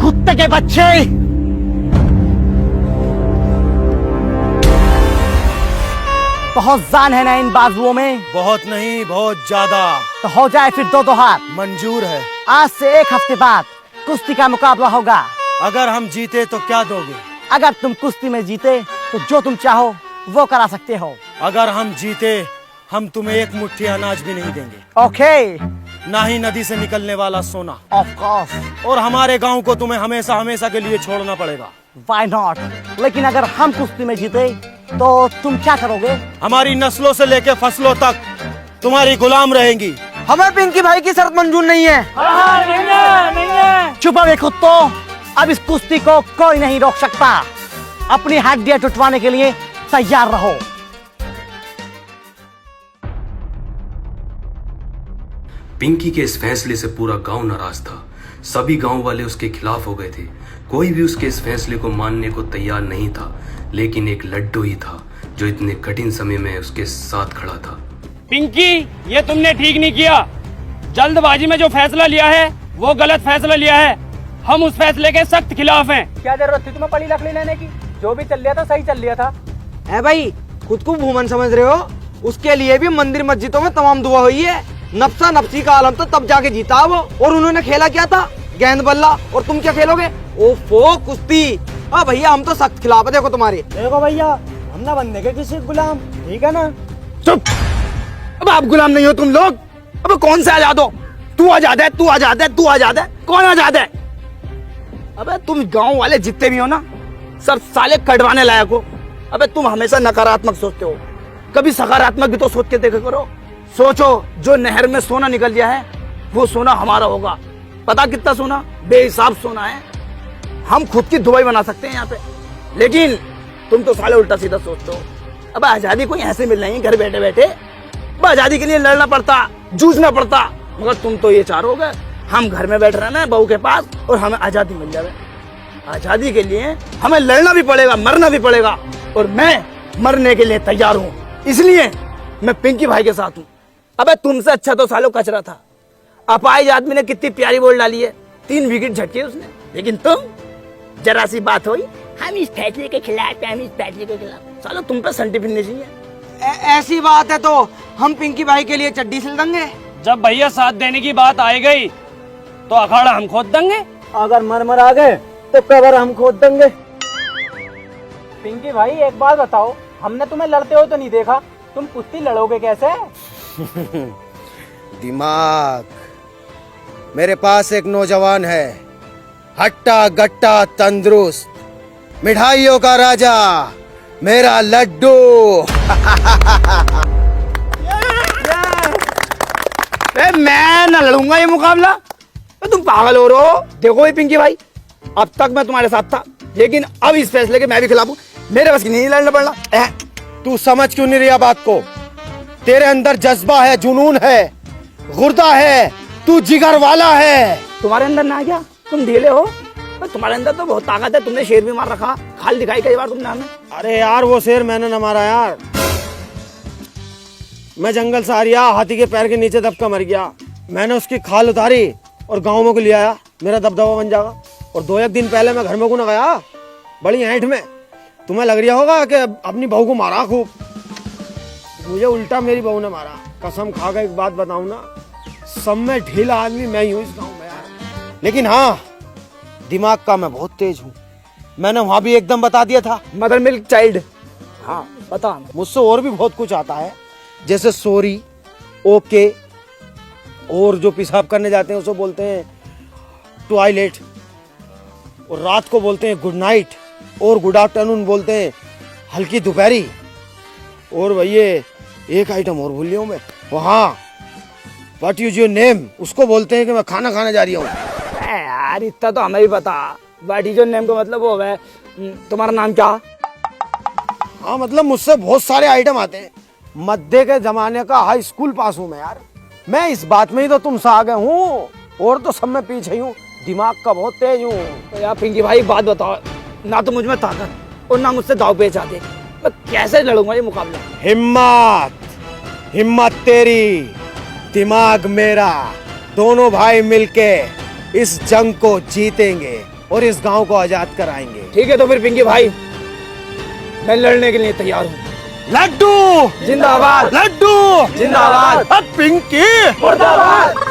कुत्ते के बच्चे, बहुत जान है ना इन बाजुओं में? बहुत नहीं, बहुत ज्यादा। तो हो जाए फिर दो हाथ। मंजूर है। आज से 1 हफ्ते बाद कुश्ती का मुकाबला होगा। अगर हम जीते तो क्या दोगे? अगर तुम कुश्ती में जीते तो जो तुम चाहो वो करा सकते हो। अगर हम जीते हम तुम्हें एक मुट्ठी अनाज भी नहीं देंगे। ओके। ना ही नदी से निकलने वाला सोना। Of course. और हमारे गांव को तुम्हें हमेशा हमेशा के लिए छोड़ना पड़ेगा। Why not? लेकिन अगर हम कुश्ती में जीते तो तुम क्या करोगे? हमारी नस्लों से लेकर फसलों तक तुम्हारी गुलाम रहेंगी। हमें पिंकी भाई की शर्त मंजूर नहीं है। नहीं है। चुप रहो कुत्तों, अब इस कुश्ती को कोई नहीं रोक सकता। अपनी हड्डियां टुटवाने के लिए तैयार रहो। पिंकी के इस फैसले से पूरा गांव नाराज था। सभी गांव वाले उसके खिलाफ हो गए थे। कोई भी उसके इस फैसले को मानने को तैयार नहीं था, लेकिन एक लड्डू ही था जो इतने कठिन समय में उसके साथ खड़ा था। पिंकी, ये तुमने ठीक नहीं किया। जल्दबाजी में जो फैसला लिया है वो गलत फैसला लिया है। हम उस फैसले के सख्त खिलाफ हैं। क्या जरूरत थी तुम्हें पड़ी लकड़ी लेने की? जो भी चल लिया था सही चल लिया था। है भाई, खुद को भूमन समझ रहे हो? उसके लिए भी मंदिर मस्जिदों में तमाम दुआ हुई है। नफ्सा नफ्सी का आलम तो तब जाके जीता वो। और उन्होंने खेला क्या था? गेंद बल्ला। और तुम क्या खेलोगे? ओफो, कुश्ती। भैया हम तो सख्त खिलाफ है। देखो तुम्हारे। देखो भैया, हम ना बनने के किसी गुलाम, ठीक है ना? चुप। अब आप गुलाम नहीं हो तुम लोग। अब कौन से आजाद हो? तू आजाद है, तू आजाद है, तू आजाद है। कौन आजाद है? अबे तुम गांव वाले जितने भी हो ना, सब साले कटवाने लायक हो। अबे तुम हमेशा नकारात्मक सोचते हो, कभी सकारात्मक भी तो सोच के देखा करो। सोचो, जो नहर में सोना निकल गया है वो सोना हमारा होगा। पता कितना सोना? बेहिसाब सोना है। हम खुद की दुबई बना सकते हैं यहाँ पे। लेकिन तुम तो साले उल्टा सीधा सोचते हो। अब आजादी कोई ऐसे मिल रही है घर बैठे बैठे? अब आजादी के लिए लड़ना पड़ता, जूझना पड़ता। मगर तुम तो ये चाहोगे हम घर में बैठ रहना है बहू के पास और हमें आजादी मिल जाए। आजादी के लिए हमें लड़ना भी पड़ेगा, मरना भी पड़ेगा। और मैं मरने के लिए तैयार हूँ, इसलिए मैं पिंकी भाई के साथ हूँ। अबे तुमसे अच्छा तो सालों कचरा था। अपाहिज आदमी ने कितनी प्यारी बॉल डाली है, 3 विकेट झटके उसने। लेकिन तुम, जरा सी बात हुई, हम इस फैसले के खिलाफ, हम इस फैसले के खिलाफ। सालों तुम पे संटी फिनिशिंग है। ऐसी बात है तो हम पिंकी भाई के लिए चड्डी सिल देंगे। जब भैया साथ देने की बात आई गई तो अखाड़ा हम खोद देंगे। अगर मर आ गए तो कबर हम खोद देंगे। पिंकी भाई, एक बात बताओ, हमने तुम्हें लड़ते हो तो नहीं देखा, तुम कुश्ती लड़ोगे कैसे? दिमाग। मेरे पास एक नौजवान है, हट्टा गट्टा तंदुरुस्त, मिठाइयों का राजा, मेरा लड्डू। मैं न लड़ूंगा ये मुकाबला। तुम पागल हो रहे हो? देखो ये पिंकी भाई, अब तक मैं तुम्हारे साथ था, लेकिन अब इस फैसले के मैं भी खिलाफ हूँ। मेरे बस की नहीं लड़ना पड़ना। तू समझ क्यों नहीं रही बात को? तेरे अंदर जज्बा है, जुनून है, गुर्दा है, तू जिगर वाला है। तुम्हारे अंदर ना क्या? तुम ढीले हो। तुम्हारे अंदर तो बहुत ताकत है, तुमने शेर भी मार रखा, खाल दिखाई कई बार तुमने हमें। अरे यार, वो शेर मैंने न मारा यार। मैं जंगल से आ रिया, हाथी के पैर के नीचे दबका मर गया। मैंने उसकी खाल उतारी और गाँव में को ले आया, मेरा दबदबा बन जाएगा। और 2-1 दिन पहले मैं घर में को न गया, बड़ी ऐंठ में। तुम्हें लग रहा होगा कि अपनी बहू को मारा खूब, मुझे उल्टा मेरी बहू ने मारा। कसम खा के एक बात बताऊं ना, सब में ढीला आदमी मैं ही हूँ इस गाँव में यार। लेकिन हाँ, दिमाग का मैं बहुत तेज हूँ। मैंने वहां भी एकदम बता दिया था, मदर मिल्क चाइल्ड। हाँ बता, मुझसे और भी बहुत कुछ आता है, जैसे सॉरी, ओके, और जो पेशाब करने जाते हैं उसे बोलते हैं टॉयलेट, और रात को बोलते हैं गुड नाइट, और गुड आफ्टरनून बोलते हैं हल्की दोपहरी। और भैया एक आइटम और भूल लिया हूँ मैं, वहाँ व्हाट इज योर नेम, उसको बोलते हैं कि मैं खाना खाने जा रही हूँ। यार इतना तो हमें भी पता, व्हाट इज योर नेम का मतलब वो है तुम्हारा नाम क्या? हाँ मतलब मुझसे बहुत सारे आइटम आते हैं। मध्य के जमाने का हाई स्कूल पास हूँ मैं यार। मैं इस बात में ही तो तुमसे आगे हूँ, और तो सब में पीछे ही हूँ। दिमाग का बहुत तेज हूँ। तो यार पिंकी भाई बात बताओ, ना तो मुझ में ताकत और ना मुझसे दाव पेच आते, मैं कैसे लड़ूंगा ये मुकाबला? हिम्मत तेरी, दिमाग मेरा, दोनों भाई मिलके इस जंग को जीतेंगे। और इस गांव को आजाद कराएंगे। ठीक है तो फिर पिंकी भाई, मैं लड़ने के लिए तैयार हूँ। लड्डू जिंदाबाद, लड्डू जिंदाबाद, अब पिंकी मुर्दाबाद।